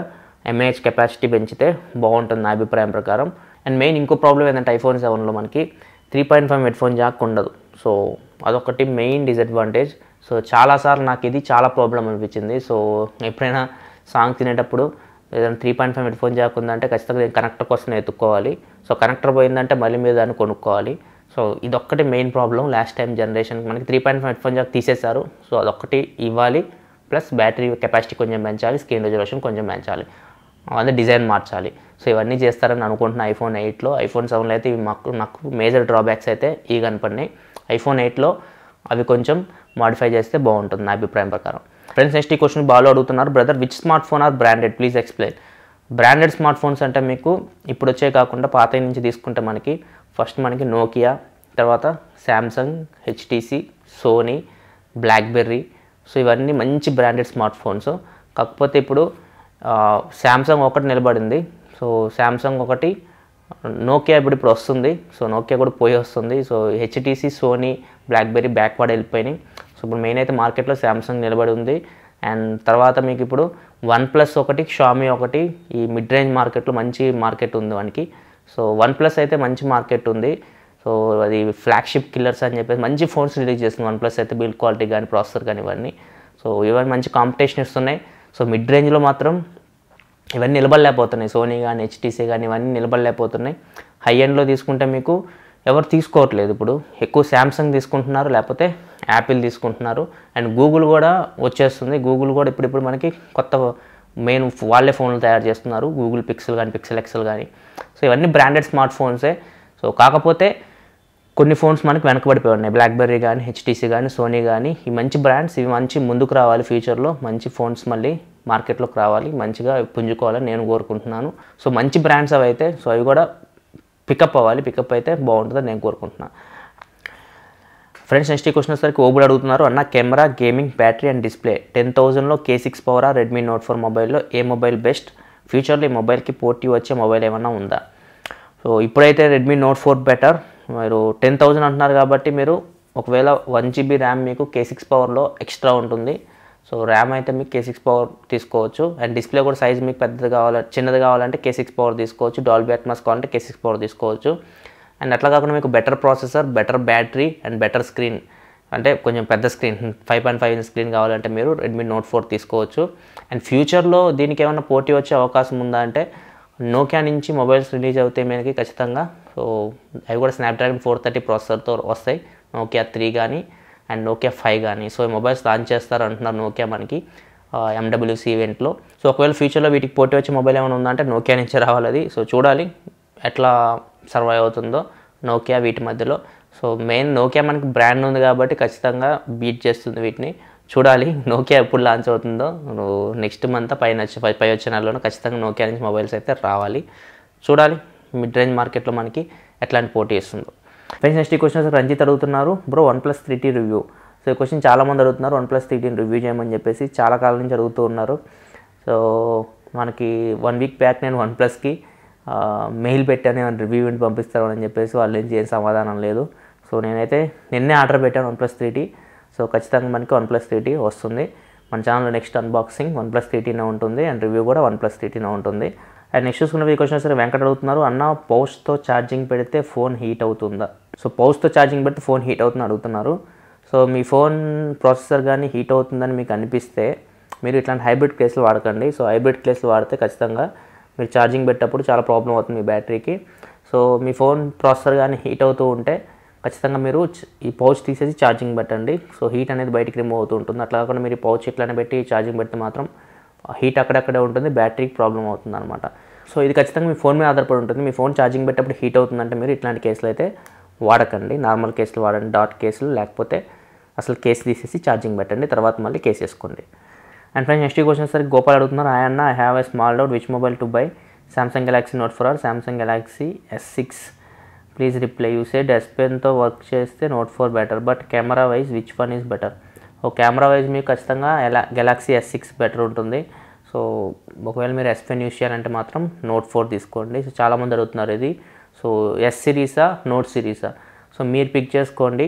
A: mAh కెపాసిటీ పెంచితే బాగుంటుంది నా అభిప్రాయం ప్రకారం. అండ్ మెయిన్ ఇంకో ప్రాబ్లం ఏంటంటే ఐఫోన్ 7లో మనకి 3.5 హెడ్ఫోన్ జాక్ ఉండదు. సో అదొకటి మెయిన్ డిసడ్వాంటేజ్. సో చాలాసార్లు నాకు ఇది చాలా ప్రాబ్లం అనిపించింది. సో ఎప్పుడైనా సాంగ్ తినేటప్పుడు ఏదైనా 3.5 హెడ్ఫోన్ జాక్ ఉందంటే ఖచ్చితంగా నేను కనెక్టర్ కోసం ఎత్తుక్కోవాలి. సో కనెక్టర్ పోయిందంటే మళ్ళీ మీరు దాన్ని కొనుక్కోవాలి. సో ఇదొక్కటి main problem. Last time generation మనకి 3.5 హెడ్ఫోన్ జాక్ తీసేశారు. సో అదొక్కటి ఇవ్వాలి, ప్లస్ బ్యాటరీ కెపాసిటీ కొంచెం పెంచాలి, స్క్రీన్ రిజల్యూషన్ కొంచెం పెంచాలి, అదే డిజైన్ మార్చాలి. సో ఇవన్నీ చేస్తారని అనుకుంటున్నా ఐఫోన్ 8లో. ఐఫోన్ 7లో అయితే ఇవి నాకు మేజర్ డ్రాబ్యాక్స్ అయితే ఇవి కనపడినాయి. ఐఫోన్ 8లో అవి కొంచెం మాడిఫై చేస్తే బాగుంటుంది నా అభిప్రాయం ప్రకారం. ఫ్రెండ్స్ నెక్స్ట్ ఈ క్వశ్చన్ బాగా అడుగుతున్నారు, brother which smart phone are branded, please explain. Branded smart phones అంటే మీకు ఇప్పుడు వచ్చే కాకుండా పాత నుంచి తీసుకుంటే మనకి ఫస్ట్ మనకి నోకియా, తర్వాత Samsung, HTC, Sony, BlackBerry. So ఇవన్నీ మంచి బ్రాండెడ్ స్మార్ట్ ఫోన్స్. కాకపోతే ఇప్పుడు శాంసంగ్ ఒకటి నిలబడింది. సో శాంసంగ్ ఒకటి, నోకియా ఇప్పుడు వస్తుంది. సో నోకియా కూడా పోయి వస్తుంది. So HTC, Sony, BlackBerry backward వెళ్ళిపోయినాయి. సో ఇప్పుడు మెయిన్ అయితే మార్కెట్లో శాంసంగ్ నిలబడి ఉంది. అండ్ తర్వాత మీకు ఇప్పుడు OnePlus ఒకటి, షామీ ఒకటి, ఈ మిడ్ రేంజ్ మార్కెట్లో మంచి మార్కెట్ ఉంది వానికి. సో OnePlus అయితే మంచి మార్కెట్ ఉంది. సో అది ఫ్లాగ్షిప్ కిల్లర్స్ అని చెప్పేసి మంచి ఫోన్స్ రిలీజ్ చేస్తుంది OnePlus అయితే, బిల్డ్ క్వాలిటీ కానీ ప్రాసెసర్ కానీ ఇవన్నీ. సో ఇవన్నీ మంచి కాంపిటీషన్ ఇస్తున్నాయి. సో మిడ్ రేంజ్లో మాత్రం ఇవన్నీ నిలబడలేకపోతున్నాయి. సోనీ కానీ హెచ్టీసీ కానీ ఇవన్నీ నిలబడలేకపోతున్నాయి. హై ఎండ్లో తీసుకుంటే మీకు ఎవరు తీసుకోవట్లేదు. ఇప్పుడు ఎక్కువ శాంసంగ్ తీసుకుంటున్నారు, లేకపోతే యాపిల్ తీసుకుంటున్నారు. అండ్ గూగుల్ కూడా వచ్చేస్తుంది. గూగుల్ కూడా ఇప్పుడు మనకి కొత్త మెయిన్ వాళ్ళే ఫోన్లు తయారు చేస్తున్నారు, గూగుల్ పిక్సెల్ కానీ, పిక్సెల్ ఎక్సెల్ కానీ. సో ఇవన్నీ బ్రాండెడ్ స్మార్ట్ ఫోన్సే. సో కాకపోతే కొన్ని ఫోన్స్ మనకి వెనకబడిపోయి ఉన్నాయి. బ్లాక్బెర్రీ కానీ, హెచ్టీసీ కానీ, సోనీ కానీ, ఈ మంచి బ్రాండ్స్ ఇవి మంచి ముందుకు రావాలి. ఫ్యూచర్లో మంచి ఫోన్స్ మళ్ళీ మార్కెట్లోకి రావాలి, మంచిగా పుంజుకోవాలని నేను కోరుకుంటున్నాను. సో మంచి బ్రాండ్స్ అవి అయితే, సో అవి కూడా పికప్ అవ్వాలి. పికప్ అయితే బాగుంటుందని నేను కోరుకుంటున్నాను. ఫ్రెండ్స్ నెక్స్ట్ ఈ క్వశ్చన్ వచ్చేసరికి ఓబుడు అడుగుతున్నారు, అన్న camera, gaming, battery and display 10,000లో K6 పవరా, రెడ్మీ నోట్ 4 మొబైల్లో ఏ మొబైల్ బెస్ట్, ఫ్యూచర్లో ఈ మొబైల్కి పోటీ వచ్చే మొబైల్ ఏమన్నా ఉందా. సో ఇప్పుడైతే రెడ్మీ నోట్ 4 బెటర్. మీరు 10,000 అంటున్నారు కాబట్టి మీరు ఒకవేళ 1GB ర్యామ్ మీకు K6 పవర్లో ఎక్స్ట్రా ఉంటుంది. సో ర్యామ్ అయితే మీకు K6 పవర్ తీసుకోవచ్చు. అండ్ డిస్ప్లే కూడా సైజ్ మీకు పెద్దది చిన్నది కావాలంటే K6 పవర్ తీసుకోవచ్చు. డాల్బీ అట్మాస్ కావాలంటే K6 పవర్ తీసుకోవచ్చు. అండ్ అట్లా కాకుండా మీకు better processor, better battery and better screen, అంటే కొంచెం పెద్ద స్క్రీన్ 5.5 ఇంచ్ స్క్రీన్ కావాలంటే మీరు రెడ్మీ నోట్ 4 తీసుకోవచ్చు. అండ్ ఫ్యూచర్లో దీనికి ఏమైనా పోటీ వచ్చే అవకాశం ఉందా అంటే నోకియా నుంచి మొబైల్స్ రిలీజ్ అవుతాయి మనకి ఖచ్చితంగా. సో అవి కూడా స్నాప్డ్రాగన్ 430 ప్రాసెసర్తో వస్తాయి, నోకియా 3 కానీ అండ్ నోకియా 5 కానీ. సో ఈ మొబైల్స్ లాంచ్ చేస్తారు అంటున్నారు నోకియా మనకి MWC ఈవెంట్లో. సో ఒకవేళ ఫ్యూచర్లో వీటికి పోటీ వచ్చే మొబైల్ ఏమైనా ఉందంటే నోకియా నుంచే రావాలి అది. సో చూడాలి, ఎట్లా సర్వైవ్ అవుతుందో నోకియా వీటి మధ్యలో. సో మెయిన్ నోకియా మనకి బ్రాండ్ ఉంది కాబట్టి ఖచ్చితంగా బీట్ చేస్తుంది వీటిని. చూడాలి నోకియా ఎప్పుడు లాంచ్ అవుతుందో. నెక్స్ట్ మంత్ పై వచ్చే నెలలోనూ ఖచ్చితంగా నోకియా నుంచి మొబైల్స్ అయితే రావాలి. చూడాలి మిడ్ రేంజ్ మార్కెట్లో మనకి ఎట్లాంటి పోటీ ఇస్తుందో. ఫ్రెండ్స్ నెక్స్ట్ క్వశ్చన్ రంజిత్ అడుగుతున్నారు, bro OnePlus 3T review. So ఈ క్వశ్చన్ చాలామంది అడుగుతున్నారు, OnePlus 3Tని రివ్యూ చేయమని చెప్పేసి చాలా కాలం నుంచి అడుగుతూ ఉన్నారు. సో మనకి 1 వీక్ బ్యాక్ నేను OnePlusకి మెయిల్ పెట్టాను, ఏమైనా రివ్యూ ఇంటి పంపిస్తారు అని చెప్పేసి వాళ్ళ నుంచి ఏం సమాధానం లేదు. సో నేనైతే నిన్నే ఆర్డర్ పెట్టాను OnePlus 3T. సో ఖచ్చితంగా మనకి OnePlus 3T వస్తుంది. మన ఛానల్లో నెక్స్ట్ అన్బాక్సింగ్ OnePlus 3Tనే ఉంటుంది అండ్ రివ్యూ కూడా OnePlus 3Tనే ఉంటుంది. అండ్ నెక్స్ట్ చూసుకున్న ఈ క్వశ్చన్ సరే వెంకట అడుగుతున్నారు, అన్న పౌచ్తో ఛార్జింగ్ పెడితే ఫోన్ హీట్ అవుతుందా? సో పౌచ్తో ఛార్జింగ్ పెడితే ఫోన్ హీట్ అవుతుందని అడుగుతున్నారు. సో మీ ఫోన్ ప్రాసెసర్ కానీ హీట్ అవుతుందని మీకు అనిపిస్తే మీరు ఇట్లాంటి హైబ్రిడ్ కేసులు వాడకండి. సో హైబ్రిడ్ కేసులు వాడితే ఖచ్చితంగా మీరు ఛార్జింగ్ పెట్టేటప్పుడు చాలా ప్రాబ్లం అవుతుంది మీ బ్యాటరీకి. సో మీ ఫోన్ ప్రాసెసర్ కానీ హీట్ అవుతూ ఉంటే ఖచ్చితంగా మీరు ఈ పౌచ్ తీసేసి ఛార్జింగ్ పెట్టండి. సో హీట్ అనేది బయటికి రిమూవ్ అవుతూ ఉంటుంది. అట్లా కాకుండా మీరు ఈ పౌచ్ ఇట్లానే పెట్టి ఛార్జింగ్ పెడితే మాత్రం హీట్ అక్కడక్కడే ఉంటుంది, బ్యాటరీకి ప్రాబ్లం అవుతుంది అనమాట. సో ఇది ఖచ్చితంగా మీ ఫోన్ మీద ఆధారపడి ఉంటుంది. మీ ఫోన్ ఛార్జింగ్ పెట్టేటప్పుడు హీట్ అవుతుందంటే మీరు ఇట్లాంటి కేసులు అయితే వాడకండి. నార్మల్ కేసులు వాడండి, డాట్ కేసులు, లేకపోతే అసలు కేసు తీసేసి ఛార్జింగ్ పెట్టండి, తర్వాత మళ్ళీ కేసు వేసుకోండి. అండ్ ఫ్రెండ్స్ నెక్స్ట్ క్వశ్చన్ సరికి గోపాల్ అడుగుతున్నారు, అన్న I have a small doubt, which mobile to buy, Samsung Galaxy Note 4 or Samsung Galaxy S6? Please reply. You said S Penతో వర్క్ చేస్తే Note 4 better, but camera wise which one is better? Camera wise మీకు ఖచ్చితంగా Galaxy S6 better ఉంటుంది. So ఒకవేళ మీరు S Pen use చేయాలంటే మాత్రం note 4 తీసుకోండి. సో చాలామంది అడుగుతున్నారు ఇది. సో S సిరీసా నోట్ సిరీసా? సో మీరు పిక్ చేసుకోండి.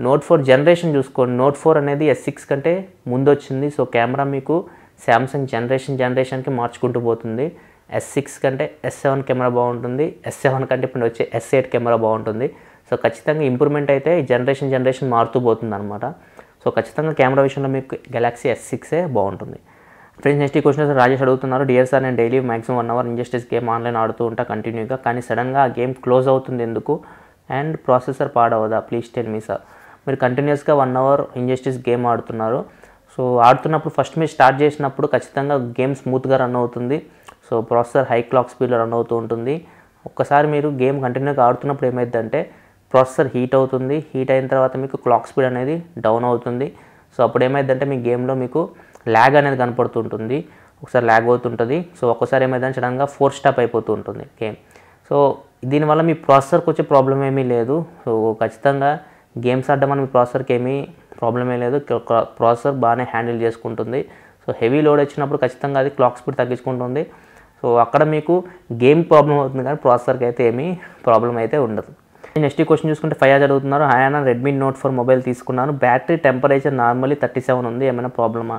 A: నోట్ 4 జనరేషన్ చూసుకోండి. నోట్ 4 అనేది S6 కంటే ముందు వచ్చింది. సో కెమెరా మీకు శాంసంగ్ జనరేషన్కి మార్చుకుంటూ పోతుంది. S6 కంటే S7 కెమెరా బాగుంటుంది, S7 కంటే ఇప్పుడు వచ్చే S8 కెమెరా బాగుంటుంది. సో ఖచ్చితంగా ఇంప్రూవ్మెంట్ అయితే జనరేషన్ మారుతూ పోతుంది అనమాట. సో ఖచ్చితంగా కెమెరా విషయంలో మీకు గెలాక్సీ S6 బాగుంటుంది. ఫ్రెండ్స్ నెక్స్ట్ క్వశ్చన్ రాజేష్ అడుగుతున్నారు, డియర్ సార్ నేను daily maximum 1 hour Injustice game online ఆడుతూ ఉంటా కంటిన్యూగా, కానీ సడన్గా ఆ గేమ్ క్లోజ్ అవుతుంది ఎందుకు అండ్ ప్రాసెసర్ పాడవదా? Please tell me sir. మీరు కంటిన్యూస్గా 1 అవర్ ఇంజస్టిస్ గేమ్ ఆడుతున్నారు. సో ఆడుతున్నప్పుడు ఫస్ట్ మీరు స్టార్ట్ చేసినప్పుడు ఖచ్చితంగా గేమ్ స్మూత్గా రన్ అవుతుంది. సో ప్రాసెసర్ హై క్లాక్ స్పీడ్లో రన్ అవుతూ ఉంటుంది. ఒక్కసారి మీరు గేమ్ కంటిన్యూగా ఆడుతున్నప్పుడు ఏమైందంటే ప్రాసెసర్ హీట్ అవుతుంది. హీట్ అయిన తర్వాత మీకు క్లాక్ స్పీడ్ అనేది డౌన్ అవుతుంది. సో అప్పుడు ఏమైందంటే మీ గేమ్లో మీకు ల్యాగ్ అనేది కనపడుతుంటుంది, ఒకసారి ల్యాగ్ అవుతుంటుంది. సో ఒక్కసారి ఏమైందంటే సడన్గా 4 స్టాప్ అయిపోతూ ఉంటుంది గేమ్. సో దీనివల్ల మీ ప్రాసెసర్కి వచ్చే ప్రాబ్లం ఏమీ లేదు. సో ఖచ్చితంగా గేమ్స్ ఆడడం వల్ల మీ ప్రాసెసర్కి ఏమీ ప్రాబ్లమే లేదు, ప్రాసెసర్ బాగానే హ్యాండిల్ చేసుకుంటుంది. సో హెవీ లోడ్ వచ్చినప్పుడు ఖచ్చితంగా అది క్లాక్ స్పీడ్ తగ్గించుకుంటుంది. సో అక్కడ మీకు గేమ్ ప్రాబ్లం అవుతుంది కానీ ప్రాసెసర్కి అయితే ఏమీ ప్రాబ్లం అయితే ఉండదు. నెక్స్ట్ క్వశ్చన్ చూసుకుంటే ఫయాజ్ అడుగుతున్నారు, ఆయన రెడ్మీ నోట్ 4 మొబైల్ తీసుకున్నాను, బ్యాటరీ టెంపరేచర్ నార్మల్లీ 37 ఉంది, ఏమైనా ప్రాబ్లమా?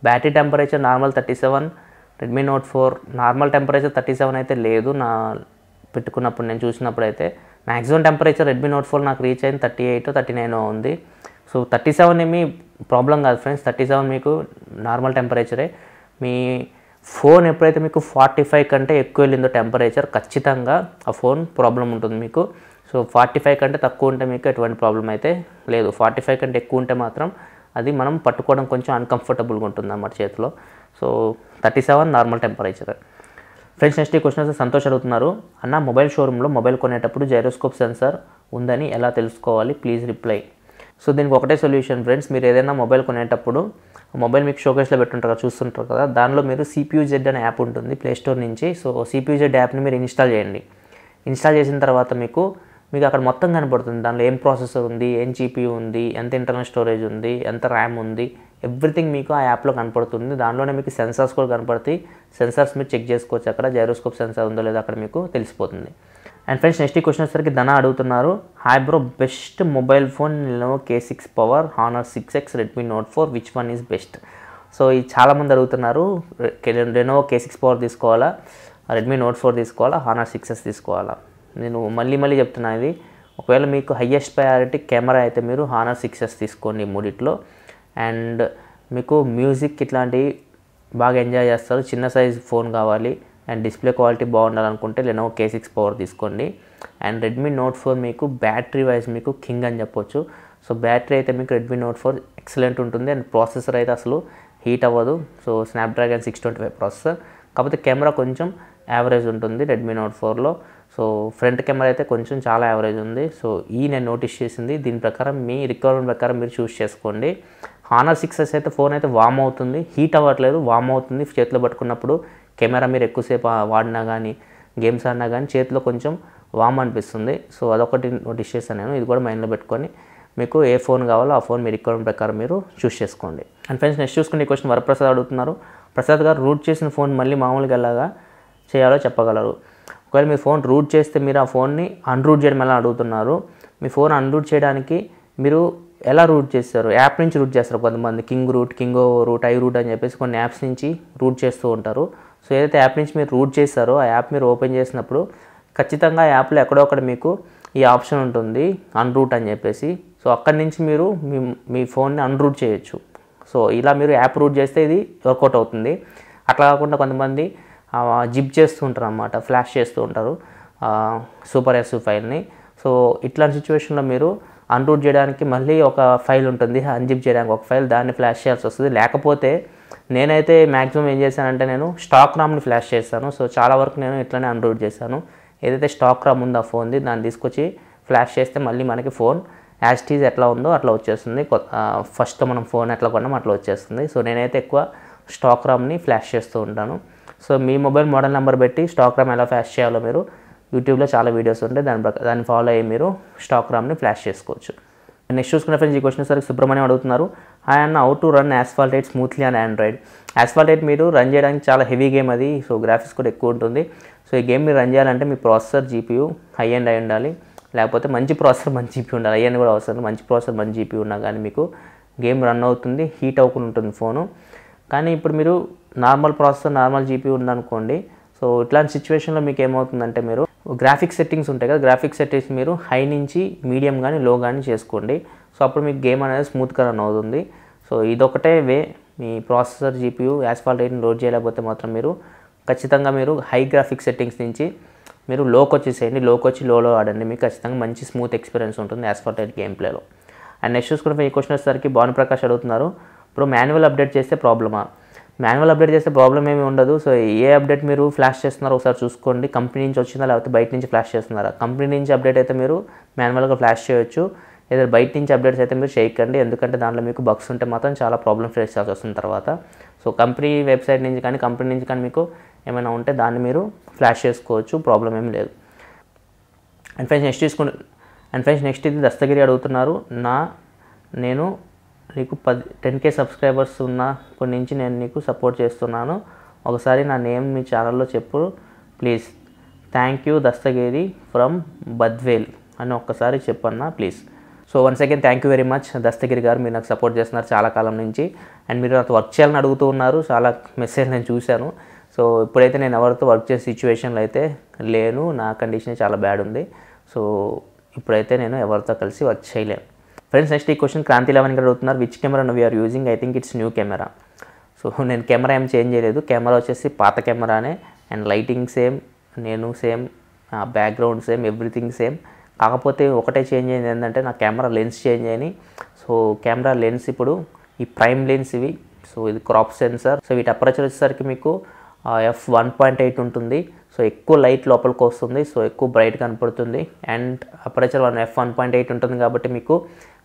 A: Battery temperature normal 37, Redmi Note 4 normal temperature 37 అయితే లేదు. నా పెట్టుకున్నప్పుడు నేను చూసినప్పుడు అయితే మ్యాక్సిమం టెంపరేచర్ రెడ్మీ నోట్ 4 నాకు రీచ్ అయింది 38, 39 ఉంది. సో 37 ఏమీ ప్రాబ్లం కాదు ఫ్రెండ్స్, 37 మీకు నార్మల్ టెంపరేచరే. మీ ఫోన్ ఎప్పుడైతే మీకు 45 కంటే ఎక్కువ వెళ్ళిందో టెంపరేచర్, ఖచ్చితంగా ఆ ఫోన్ ప్రాబ్లం ఉంటుంది మీకు. సో 45 కంటే తక్కువ ఉంటే మీకు ఎటువంటి ప్రాబ్లం అయితే లేదు. 45 కంటే ఎక్కువ ఉంటే మాత్రం అది మనం పట్టుకోవడం కొంచెం అన్కంఫర్టబుల్గా ఉంటుంది అన్నమాట చేతిలో. So 37 normal temperature. Friends next question Santosh అడుగుతున్నారు, అన్న మొబైల్ షోరూంలో మొబైల్ కొనేటప్పుడు జైరోస్కోప్ సెన్సార్ ఉందని ఎలా తెలుసుకోవాలి? Please reply. సో దీనికి ఒకటే సొల్యూషన్ ఫ్రెండ్స్, మీరు ఏదైనా మొబైల్ కొనేటప్పుడు మొబైల్ మీకు షోకేస్లో పెట్టుంటారు కదా, చూస్తుంటారు కదా, దానిలో మీరు CPU-Z అనే యాప్ ఉంటుంది ప్లే స్టోర్ నుంచి. సో CPU-Z యాప్ని మీరు ఇన్స్టాల్ చేయండి. ఇన్స్టాల్ చేసిన తర్వాత మీకు అక్కడ మొత్తం కనపడుతుంది. దానిలో ఏం ప్రాసెసర్ ఉంది, ఏం CPU ఉంది, ఎంత ఇంటర్నల్ స్టోరేజ్ ఉంది, ఎంత ర్యామ్ ఉంది, ఎవ్రీథింగ్ మీకు ఆ యాప్లో కనపడుతుంది. దానిలోనే మీకు సెన్సార్స్ కూడా కనపడతాయి. సెన్సార్స్ మీరు చెక్ చేసుకోవచ్చు, అక్కడ జైరోస్కోప్ సెన్సార్ ఉందో లేదో అక్కడ మీకు తెలిసిపోతుంది. అండ్ ఫ్రెండ్స్ నెక్స్ట్ క్వశ్చన్ వచ్చేసరికి ధన అడుగుతున్నారు, hi bro, best mobile phone Lenovo K6 Power, Honor 6X, Redmi Note 4, which one is best? So ఇది చాలామంది అడుగుతున్నారు, Lenovo K6 Power తీసుకోవాలా, Redmi Note 4 తీసుకోవాలా, Honor 6S తీసుకోవాలా? నేను మళ్ళీ చెప్తున్నా, ఇది ఒకవేళ మీకు హయ్యెస్ట్ ప్రయారిటీ కెమెరా అయితే మీరు Honor 6S తీసుకోండి మూడిట్లో. అండ్ మీకు మ్యూజిక్ ఇట్లాంటివి బాగా ఎంజాయ్ చేస్తారు, చిన్న సైజ్ ఫోన్ కావాలి అండ్ డిస్ప్లే క్వాలిటీ బాగుండాలనుకుంటే Lenovo K6 Power తీసుకోండి. అండ్ Redmi Note 4 మీకు బ్యాటరీ వైజ్ మీకు కింగ్ అని చెప్పొచ్చు. సో బ్యాటరీ అయితే మీకు Redmi Note 4 ఎక్సలెంట్ ఉంటుంది అండ్ ప్రాసెసర్ అయితే అసలు హీట్ అవ్వదు. సో స్నాప్డ్రాగన్ 625 ప్రాసెసర్, కాకపోతే కెమెరా కొంచెం యావరేజ్ ఉంటుంది రెడ్మీ నోట్ 4లో. సో ఫ్రంట్ కెమెరా అయితే కొంచెం చాలా యావరేజ్ ఉంది. సో నేను నోటీస్ చేసింది. దీని ప్రకారం మీ రిక్వైర్మెంట్ ప్రకారం మీరు చూస్ చేసుకోండి. Honor 6s అయితే ఫోన్ అయితే వామ్ అవుతుంది, హీట్ అవ్వట్లేదు, వామ్ అవుతుంది. చేతిలో పట్టుకున్నప్పుడు కెమెరా మీరు ఎక్కువసేపు వాడినా కానీ గేమ్స్ ఆడినా కానీ చేతిలో కొంచెం వామ్ అనిపిస్తుంది. సో అదొకటి నోటీస్ చేశాను నేను. ఇది కూడా మైండ్లో పెట్టుకొని మీకు ఏ ఫోన్ కావాలో ఆ ఫోన్ మీ రిక్వైర్మెంట్ ప్రకారం మీరు చూస్ చేసుకోండి. అండ్ ఫ్రెండ్స్, నెక్స్ట్ చూసుకునే క్వశ్చన్ వరప్రసాద్ అడుగుతున్నారు. ప్రసాద్ గారు, రూట్ చేసిన ఫోన్ మళ్ళీ మామూలుగా ఎలాగా చేయాలో చెప్పగలరు? ఒకవేళ మీ ఫోన్ రూట్ చేస్తే మీరు ఆ ఫోన్ని అన్రూట్ చేయడం ఎలా అడుగుతున్నారు. మీ ఫోన్ అన్రూట్ చేయడానికి మీరు ఎలా రూట్ చేస్తారు? యాప్ నుంచి రూట్ చేస్తారు కొంతమంది. KingRoot, KingoRoot, iRoot అని చెప్పేసి కొన్ని యాప్స్ నుంచి రూట్ చేస్తూ ఉంటారు. సో ఏదైతే యాప్ నుంచి మీరు రూట్ చేస్తారో ఆ యాప్ మీరు ఓపెన్ చేసినప్పుడు ఖచ్చితంగా ఆ యాప్లో ఎక్కడో ఒకటి మీకు ఈ ఆప్షన్ ఉంటుంది, అన్రూట్ అని చెప్పేసి. సో అక్కడి నుంచి మీరు మీ ఫోన్ని అన్రూట్ చేయొచ్చు. సో ఇలా మీరు యాప్ రూట్ చేస్తే ఇది వర్కౌట్ అవుతుంది. అట్లా కాకుండా కొంతమంది జిప్ చేస్తూ ఉంటారు అన్నమాట, ఫ్లాష్ చేస్తూ ఉంటారు సూపర్ ఎస్ ఫైల్ని. సో ఇట్లాంటి సిచ్యువేషన్లో మీరు అన్రూట్ చేయడానికి మళ్ళీ ఒక ఫైల్ ఉంటుంది, అన్జిప్ చేయడానికి ఒక ఫైల్, దాన్ని ఫ్లాష్ చేయాల్సి వస్తుంది. లేకపోతే నేనైతే మ్యాక్సిమం ఏం చేశానంటే నేను స్టాక్ రామ్ని ఫ్లాష్ చేస్తాను. సో చాలా వరకు నేను ఇట్లానే అన్రూట్ చేశాను. ఏదైతే స్టాక్ రామ్ ఉందో ఆ ఫోన్ది దాన్ని తీసుకొచ్చి ఫ్లాష్ చేస్తే మళ్ళీ మనకి ఫోన్ యాజ్ టీజ్ ఎట్లా ఉందో అట్లా వచ్చేస్తుంది. ఫస్ట్ మనం ఫోన్ ఎట్లా కొన్నాం అట్లా వచ్చేస్తుంది. సో నేనైతే ఎక్కువ స్టాక్ రామ్ని ఫ్లాష్ చేస్తూ ఉంటాను. సో మీ మొబైల్ మోడల్ నెంబర్ పెట్టి స్టాక్ రామ్ ఎలా ఫ్లాష్ చేయాలో మీరు యూట్యూబ్లో చాలా వీడియోస్ ఉంటాయి, దాన్ని ఫాలో అయ్యి మీరు స్టాక్ రామ్ని ఫ్లాష్ చేసుకోవచ్చు. నెక్స్ట్ చూసుకున్న ఫ్రెండ్స్, ఈ క్వశ్చన్ సరికి సుబ్రహ్మణ్యం అడుగుతున్నారు. అన్న how to run asphalt 8 smoothly on Android? Asphalt 8 మీరు రన్ చేయడానికి చాలా హెవీ గేమ్ అది. సో గ్రాఫిక్స్ కూడా ఎక్కువ ఉంటుంది. సో ఈ గేమ్ మీరు రన్ చేయాలంటే మీ ప్రాసెసర్ జీపీయూ హై ఎండ్ అయి ఉండాలి, లేకపోతే మంచి ప్రాసెసర్ మంచి జీపీ ఉండాలి. హై ఎండ్ కూడా అవసరం, మంచి ప్రాసెసర్ మంచి జీపీ ఉన్నా కానీ మీకు గేమ్ రన్ అవుతుంది, హీట్ అవ్వకుండా ఉంటుంది ఫోను. కానీ ఇప్పుడు మీరు నార్మల్ ప్రాసెసర్ నార్మల్ జీపీ ఉందనుకోండి. సో ఇట్లాంటి సిచ్యువేషన్లో మీకు ఏమవుతుందంటే మీరు గ్రాఫిక్స్ సెట్టింగ్స్ ఉంటాయి కదా, గ్రాఫిక్స్ సెట్టింగ్స్ మీరు హై నుంచి మీడియం కానీ లో కానీ చేసుకోండి. సో అప్పుడు మీకు గేమ్ అనేది స్మూత్గా రన్ అవుతుంది. సో ఇదొకటే వే. మీ ప్రాసెసర్ జీపీయూ యాస్ఫాల్ట్ 8 లోడ్ చేయలేకపోతే మాత్రం మీరు ఖచ్చితంగా మీరు హై గ్రాఫిక్స్ సెట్టింగ్స్ నుంచి మీరు లోకి వచ్చేసేయండి, లోకి వచ్చి లోలో ఆడండి. మీకు ఖచ్చితంగా మంచి స్మూత్ ఎక్స్పీరియన్స్ ఉంటుంది యాస్ఫాల్ట్ 8 గేమ్ ప్లేలో. అండ్ నెక్స్ట్ చూసుకున్న ఈ క్వశ్చన్ వచ్చేసరికి భానుప్రకాష్ అడుగుతున్నారు. ఇప్పుడు మాన్యువల్ అప్డేట్ చేస్తే ప్రాబ్లమా? మాన్యువల్ అప్డేట్ చేస్తే ప్రాబ్లం ఏమీ ఉండదు. సో ఏ అప్డేట్ మీరు ఫ్లాష్ చేస్తున్నారో ఒకసారి చూసుకోండి. కంపెనీ నుంచి వచ్చిందా లేకపోతే బయట నుంచి ఫ్లాష్ చేస్తున్నారా? కంపెనీ నుంచి అప్డేట్ అయితే మీరు మాన్యువల్గా ఫ్లాష్ చేయొచ్చు. ఏదైనా బయట నుంచి అప్డేట్స్ అయితే మీరు చేయకండి, ఎందుకంటే దాంట్లో మీకు బగ్స్ ఉంటే మాత్రం చాలా ప్రాబ్లమ్ ఫేస్ చేయాల్సి వస్తుంది తర్వాత. సో కంపెనీ వెబ్సైట్ నుంచి కానీ కంపెనీ నుంచి కానీ మీకు ఏమైనా ఉంటే దాన్ని మీరు ఫ్లాష్ చేసుకోవచ్చు, ప్రాబ్లం ఏం లేదు. అండ్ ఫ్రెండ్స్ నెక్స్ట్ ఇది దస్తగిరి అడుగుతున్నారు. నేను నీకు 10K సబ్స్క్రైబర్స్ ఉన్నప్పటి నుంచి నేను నీకు సపోర్ట్ చేస్తున్నాను, ఒకసారి నా నేమ్ మీ ఛానల్లో చెప్పు please. Thank you Dastagiri from Badvel అని ఒక్కసారి చెప్పన్నా please. So once again thank you very much Dastagiri గారు, మీరు నాకు సపోర్ట్ చేస్తున్నారు చాలా కాలం నుంచి. అండ్ మీరు నాతో వర్క్ చేయాలని అడుగుతూ ఉన్నారు, చాలా మెసేజ్ నేను చూశాను. సో ఇప్పుడైతే నేను ఎవరితో వర్క్ చేసే సిచ్యువేషన్లో అయితే లేను, నా కండిషన్ చాలా బ్యాడ్ ఉంది. సో ఇప్పుడైతే నేను ఎవరితో కలిసి వర్క్ చేయలేను. ఫ్రెండ్స్ నెక్స్ట్ ఈ క్వశ్చన్ క్రాంతి 11 గారు అడుగుతున్నారు. Which camera now you are using? I think it's new camera. So నేను కెమెరా ఏం చేంజ్ చేయలేదు, కెమెరా వచ్చేసి పాత కెమెరానే. అండ్ లైటింగ్ సేమ్, నేను same, background same, everything same. కాకపోతే ఒకటే చేంజ్ అయింది ఏంటంటే నా కెమెరా లెన్స్ చేంజ్ అయ్యి. సో కెమెరా లెన్స్ ఇప్పుడు ఈ ప్రైమ్ లెన్స్ ఇవి. సో ఇది క్రాప్ సెన్సార్. సో వీటి అపర్చర్ వచ్చేసరికి మీకు f1.8 ఉంటుంది. సో ఎక్కువ లైట్ లోపలికి వస్తుంది, సో ఎక్కువ బ్రైట్ కనపడుతుంది. అండ్ అపర్చర్ f1.8 ఉంటుంది కాబట్టి మీకు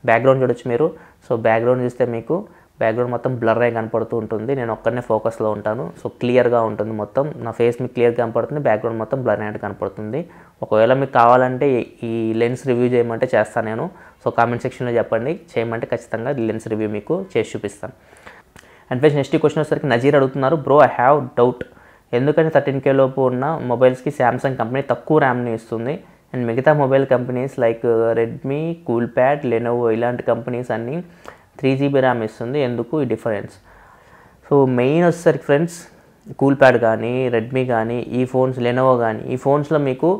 A: బ్యాక్గ్రౌండ్ చూడొచ్చు మీరు. సో బ్యాక్గ్రౌండ్ చూస్తే మీకు బ్యాక్గ్రౌండ్ మొత్తం బ్లర్ అయి కనపడుతూ ఉంటుంది. నేను ఒక్కడనే ఫోకస్లో ఉంటాను, సో క్లియర్గా ఉంటుంది మొత్తం. నా ఫేస్ మీకు క్లియర్గా కనపడుతుంది, బ్యాక్గ్రౌండ్ మొత్తం బ్లర్ అయినట్టు కనపడుతుంది. ఒకవేళ మీకు కావాలంటే ఈ లెన్స్ రివ్యూ చేయమంటే చేస్తాను నేను. సో కామెంట్ సెక్షన్లో చెప్పండి, చేయమంటే ఖచ్చితంగా లెన్స్ రివ్యూ మీకు చేసి చూపిస్తాను. అండ్ ఫ్రెండ్స్ నెక్స్ట్ క్వశ్చన్ వచ్చేసరికి నజీర్ అడుగుతున్నారు. బ్రో ఐ హ్యావ్ డౌట్, ఎందుకంటే 13K లోపు ఉన్న మొబైల్స్కి శాంసంగ్ కంపెనీ తక్కువ ర్యామ్ని ఇస్తుంది అండ్ మిగతా mobile companies like Redmi, Coolpad, Lenovo ఇలాంటి కంపెనీస్ అన్నీ 3GB ర్యామ్ ఇస్తుంది, ఎందుకు ఈ డిఫరెన్స్? సో మెయిన్ వచ్చేసరికి ఫ్రెండ్స్ కూల్ప్యాడ్ కానీ రెడ్మీ కానీ ఈ ఫోన్స్, లెనోవో కానీ ఈ ఫోన్స్లో మీకు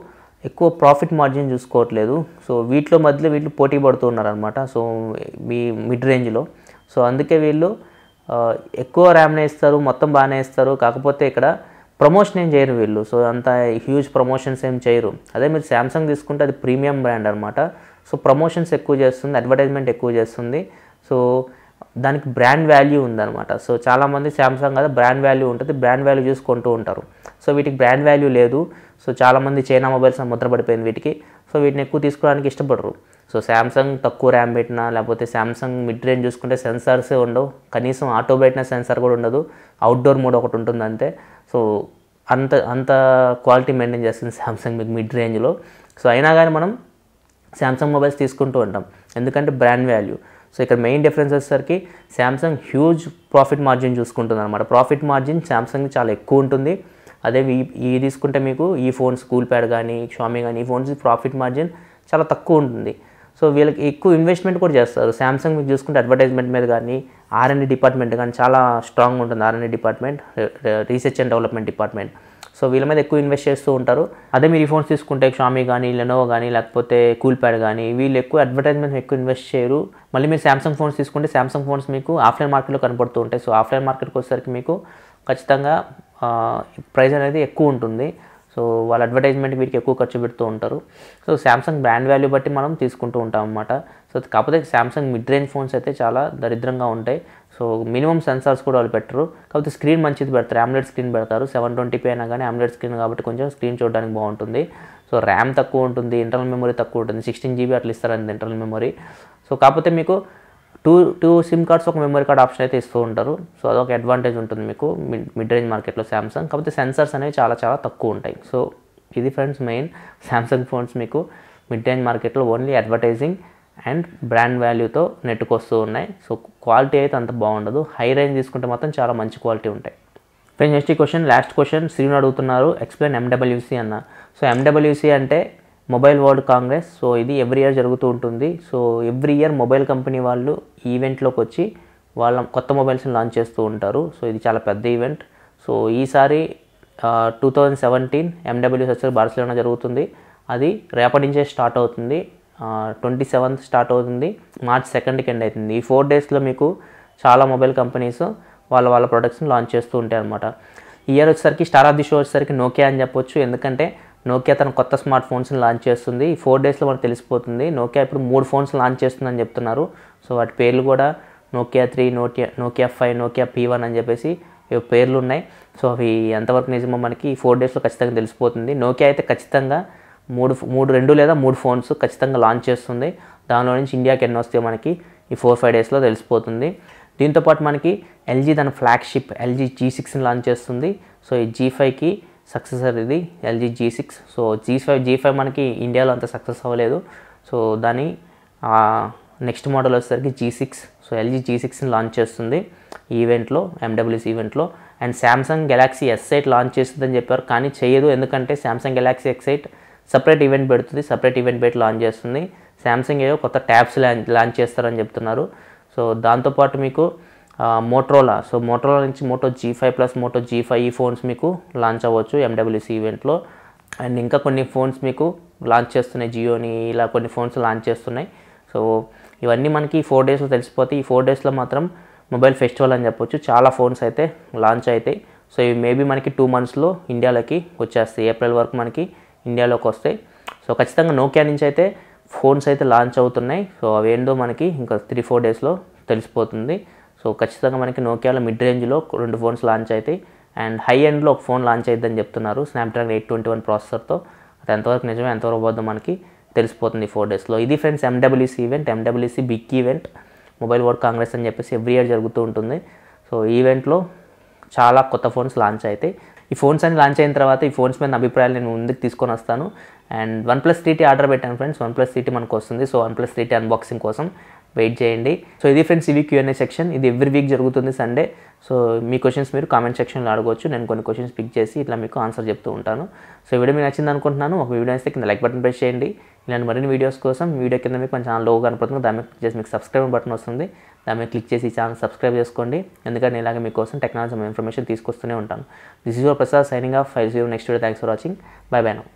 A: ఎక్కువ ప్రాఫిట్ మార్జిన్ చూసుకోవట్లేదు. సో వీటిలో పోటీ పడుతూ ఉన్నారనమాట. సో మీ మిడ్ రేంజ్లో. సో అందుకే వీళ్ళు ఎక్కువ ర్యామ్నే ఇస్తారు, మొత్తం బాగానే ఇస్తారు. కాకపోతే ఇక్కడ ప్రమోషన్ ఏం చేయరు వీళ్ళు. సో అంత హ్యూజ్ ప్రమోషన్స్ ఏం చేయరు. అదే మీరు శాంసంగ్ తీసుకుంటే అది ప్రీమియం బ్రాండ్ అనమాట. సో ప్రమోషన్స్ ఎక్కువ చేస్తుంది, అడ్వర్టైజ్మెంట్ ఎక్కువ చేస్తుంది. సో దానికి బ్రాండ్ వాల్యూ ఉందన్నమాట. సో చాలామంది శాంసంగ్ కదా బ్రాండ్ వాల్యూ ఉంటుంది, బ్రాండ్ వాల్యూ చూసుకుంటూ ఉంటారు. సో వీటికి బ్రాండ్ వాల్యూ లేదు. సో చాలామంది చైనా మొబైల్స్ ముద్ర పడిపోయింది వీటికి. సో వీటిని ఎక్కువ తీసుకోవడానికి ఇష్టపడరు. సో శాంసంగ్ తక్కువ ర్యామ్ పెట్టినా, లేకపోతే శాంసంగ్ మిడ్ రేంజ్ చూసుకుంటే సెన్సార్సే ఉండవు, కనీసం ఆటో బ్రైట్నెస్ సెన్సార్ కూడా ఉండదు, అవుట్డోర్ మోడ్ ఒకటి ఉంటుంది అంతే. సో అంత క్వాలిటీ మెయింటైన్ చేస్తుంది శాంసంగ్ మీకు మిడ్ రేంజ్లో. సో అయినా కానీ మనం శాంసంగ్ మొబైల్స్ తీసుకుంటూ ఉంటాం, ఎందుకంటే బ్రాండ్ వాల్యూ. సో ఇక్కడ మెయిన్ డిఫరెన్స్ వచ్చేసరికి శాంసంగ్ హ్యూజ్ ప్రాఫిట్ మార్జిన్ చూసుకుంటుంది అనమాట. ప్రాఫిట్ మార్జిన్ శాంసంగ్ చాలా ఎక్కువ ఉంటుంది. అదే ఈ తీసుకుంటే మీకు ఈ ఫోన్స్ కూల్ ప్యాడ్ కానీ షామీ కానీ ఈ ఫోన్స్ ప్రాఫిట్ మార్జిన్ చాలా తక్కువ ఉంటుంది. సో వీళ్ళకి ఎక్కువ ఇన్వెస్ట్మెంట్ కూడా చేస్తారు. శాంసంగ్ మీకు చూసుకుంటే అడ్వర్టైజ్మెంట్ మీద కానీ R&D డిపార్ట్మెంట్ కానీ చాలా స్ట్రాంగ్ ఉంటుంది. R&D department, research and development department. So వీళ్ళ మీద ఎక్కువ ఇన్వెస్ట్ చేస్తూ ఉంటారు. అదే మీరు ఈ ఫోన్స్ తీసుకుంటే షామీ కానీ లెనోవో కానీ లేకపోతే కూల్ ప్యాడ్ కానీ వీళ్ళు ఎక్కువ అడ్వర్టైజ్మెంట్ ఎక్కువ ఇన్వెస్ట్ చేయరు. మళ్ళీ మీరు శాంసంగ్ ఫోన్స్ తీసుకుంటే శాంసంగ్ ఫోన్స్ మీకు ఆఫ్లైన్ మార్కెట్లో కనపడుతూ ఉంటాయి. సో ఆఫ్లైన్ మార్కెట్కి వచ్చేసరికి మీకు ఖచ్చితంగా ప్రైస్ అనేది ఎక్కువ ఉంటుంది. సో వాళ్ళ అడ్వర్టైజ్మెంట్ వీటికి ఎక్కువ ఖర్చు పెడుతూ ఉంటారు. సో శాంసంగ్ బ్రాండ్ వాల్యూ బట్టి మనం తీసుకుంటూ ఉంటాం అన్నమాట. సో కాకపోతే శాంసంగ్ మిడ్ రేంజ్ ఫోన్స్ అయితే చాలా దరిద్రంగా ఉంటాయి. సో మినిమం సెన్సార్స్ కూడా వాళ్ళు పెట్టరు, కాకపోతే స్క్రీన్ మంచిది పెడతారు, AMOLED స్క్రీన్ పెడతారు. 720p అయినా కానీ AMOLED స్క్రీన్ కాబట్టి కొంచెం స్క్రీన్ చూడడానికి బాగుంటుంది. సో ర్యామ్ తక్కువ ఉంటుంది, ఇంటర్నల్ మెమరీ తక్కువ ఉంటుంది, 16GB అట్లా ఇస్తారండి ఇంటర్నల్ మెమరీ. సో కాకపోతే మీకు టూ సిమ్ కార్డ్స్ ఒక మెమరీ కార్డ్ ఆప్షన్ అయితే ఇస్తూ ఉంటారు. సో అదొక అడ్వాంటేజ్ ఉంటుంది మీకు మిడ్ రేంజ్ మార్కెట్లో శాంసంగ్. కాకపోతే సెన్సార్స్ అనేవి చాలా చాలా తక్కువ ఉంటాయి. సో ఇది ఫ్రెండ్స్ మెయిన్ శాంసంగ్ ఫోన్స్ మీకు మిడ్ రేంజ్ మార్కెట్లో ఓన్లీ అడ్వర్టైజింగ్ అండ్ బ్రాండ్ వాల్యూతో నెట్టుకొస్తూ ఉన్నాయి. సో క్వాలిటీ అయితే అంత బాగుండదు. హై రేంజ్ తీసుకుంటే మాత్రం చాలా మంచి క్వాలిటీ ఉంటాయి. Friends next question, last question Srinu అడుగుతున్నారు, ఎక్స్ప్లెయిన్ MWC అన్న. సో MWC అంటే మొబైల్ వరల్డ్ కాంగ్రెస్. సో ఇది ఎవ్రీ ఇయర్ జరుగుతూ ఉంటుంది. So every year mobile company వాళ్ళు ఈవెంట్లోకి వచ్చి వాళ్ళ కొత్త మొబైల్స్ని లాంచ్ చేస్తూ ఉంటారు. సో ఇది చాలా పెద్ద ఈవెంట్. సో ఈసారి 2017 MWC వచ్చి బార్సిలోనా జరుగుతుంది. అది రేపటి నుంచే స్టార్ట్ అవుతుంది, 27th స్టార్ట్ అవుతుంది, March 2nd ఎండ్ అవుతుంది. ఈ 4 డేస్లో మీకు చాలా మొబైల్ కంపెనీస్ వాళ్ళ ప్రొడక్ట్స్ని లాంచ్ చేస్తూ ఉంటాయి అనమాట. ఈ ఇయర్ వచ్చేసరికి స్టార్ ఆఫ్ ది షో వచ్చేసరికి నోకియా అని చెప్పొచ్చు, ఎందుకంటే నోకియా తన కొత్త స్మార్ట్ ఫోన్స్ని లాంచ్ చేస్తుంది. ఈ 4 డేస్లో మనకు తెలిసిపోతుంది. నోకియా ఇప్పుడు 3 ఫోన్స్ లాంచ్ చేస్తుందని చెప్తున్నారు. సో వాటి పేర్లు కూడా నోకియా 3, నోకియా 5, నోకియా P1 అని చెప్పేసి పేర్లు ఉన్నాయి. సో అవి ఎంతవరకు నిజమో మనకి ఈ 4 డేస్లో ఖచ్చితంగా తెలిసిపోతుంది. నోకియా అయితే ఖచ్చితంగా 2 లేదా 3 ఫోన్స్ ఖచ్చితంగా లాంచ్ చేస్తుంది. దానిలో నుంచి ఇండియాకి ఎన్ని వస్తాయో మనకి ఈ 4-5 డేస్లో తెలిసిపోతుంది. దీంతోపాటు మనకి LG తన ఫ్లాగ్షిప్ LG G6ని లాంచ్ చేస్తుంది. సో ఈ G5కి సక్సెసర్ ఇది LG G6. సో G5 మనకి ఇండియాలో అంత సక్సెస్ అవ్వలేదు. సో దాని నెక్స్ట్ మోడల్ వచ్చేసరికి G6. సో LG G6ని లాంచ్ చేస్తుంది ఈ ఈవెంట్లో, MWC ఈవెంట్లో. And Samsung Galaxy S8 launch చేస్తుందని చెప్పారు, కానీ చేయదు. ఎందుకంటే Samsung Galaxy S8 separate event పెడుతుంది, సపరేట్ ఈవెంట్ పెట్టి లాంచ్ చేస్తుంది. శాంసంగ్ ఏవో కొత్త ట్యాబ్స్ లాంచ్ చేస్తారని చెప్తున్నారు. సో దాంతోపాటు మీకు మోటరోలా, సో మోటరోలా నుంచి Moto G5 plus Moto G5 ఈ ఫోన్స్ మీకు లాంచ్ అవ్వచ్చు MWC ఈవెంట్లో. అండ్ ఇంకా కొన్ని ఫోన్స్ మీకు లాంచ్ చేస్తున్నాయి, జియోని ఇలా కొన్ని ఫోన్స్ లాంచ్ చేస్తున్నాయి. సో ఇవన్నీ మనకి 4 డేస్లో తెలిసిపోతాయి. ఈ 4 డేస్లో మాత్రం మొబైల్ ఫెస్టివల్ అని చెప్పొచ్చు, చాలా ఫోన్స్ అయితే లాంచ్ అవుతాయి. సో ఇవి మేబీ మనకి 2 monthsలో ఇండియాలోకి వచ్చేస్తాయి, ఏప్రిల్ వరకు మనకి ఇండియాలోకి వస్తాయి. సో ఖచ్చితంగా నోకియా నుంచి అయితే ఫోన్స్ అయితే లాంచ్ అవుతున్నాయి. సో అవి ఏందో మనకి ఇంకా 3-4 డేస్లో తెలిసిపోతుంది. సో ఖచ్చితంగా మనకి నోకియాలో మిడ్ రేంజ్లో 2 ఫోన్స్ లాంచ్ అవుతాయి అండ్ హై ఎండ్లో ఒక ఫోన్ లాంచ్ అవుతుందని చెప్తున్నారు, స్నాప్డ్రాగన్ 821 ప్రాసెసర్తో. అది ఎంతవరకు నిజమే ఎంతవరకు పోద్దో మనకి తెలిసిపోతుంది 4 డేస్లో. ఇది friends MWC event. MWC big event, Mobile World Congress అని చెప్పేసి ఎవ్రీ ఇయర్ జరుగుతూ ఉంటుంది. సో ఈ ఈవెంట్లో చాలా కొత్త ఫోన్స్ లాంచ్ అవుతాయి. ఈ ఫోన్స్ అన్ని లాంచ్ అయిన తర్వాత ఈ ఫోన్స్ మీద అభిప్రాయాలు నేను ముందుకు తీసుకొని వస్తాను. అండ్ OnePlus 3T ఆర్డర్ పెట్టాను ఫ్రెండ్స్, OnePlus 3T మనకు వస్తుంది. సో OnePlus 3T అన్బాక్సింగ్ కోసం వెయిట్ చేయండి. సో ఇది ఫ్రెండ్స్ ఇవి Q&A సెక్షన్. ఇది ఎవ్రీ వీక్ జరుగుతుంది సండే. సో మీ క్వశ్చన్స్ మీరు కామెంట్ సెక్షన్లో అడగవచ్చు, నేను కొన్ని క్వశ్చన్స్ పిక్ చేసి ఇట్లా మీకు ఆన్సర్ చెప్తూ ఉంటాను. సో ఈ వీడియో మీకు నచ్చింది అనుకుంటున్నాను. ఒక వీడియో అయితే కింద లైక్ బటన్ ప్రెస్ చేయండి. ఇలాంటి మరిన్ని వీడియోస్ కోసం వీడియో కింద మీకు మన ఛానల్ లోగో కనపడుతుంది, దాని మీద క్లిక్ చేసి మీకు సబ్స్క్రైబ్ బటన్ వస్తుంది, దాని మీద క్లిక్ చేసి ఈ ఛానల్ సబ్స్క్రైబ్ చేసుకోండి. ఎందుకంటే ఇలాగే మీకోసం టెక్నాలజీ ఇన్ఫర్మేషన్ తీసుకొస్తూనే ఉంటాను. This is your Prasad signing off. 50 next video. Thanks for watching. By by now.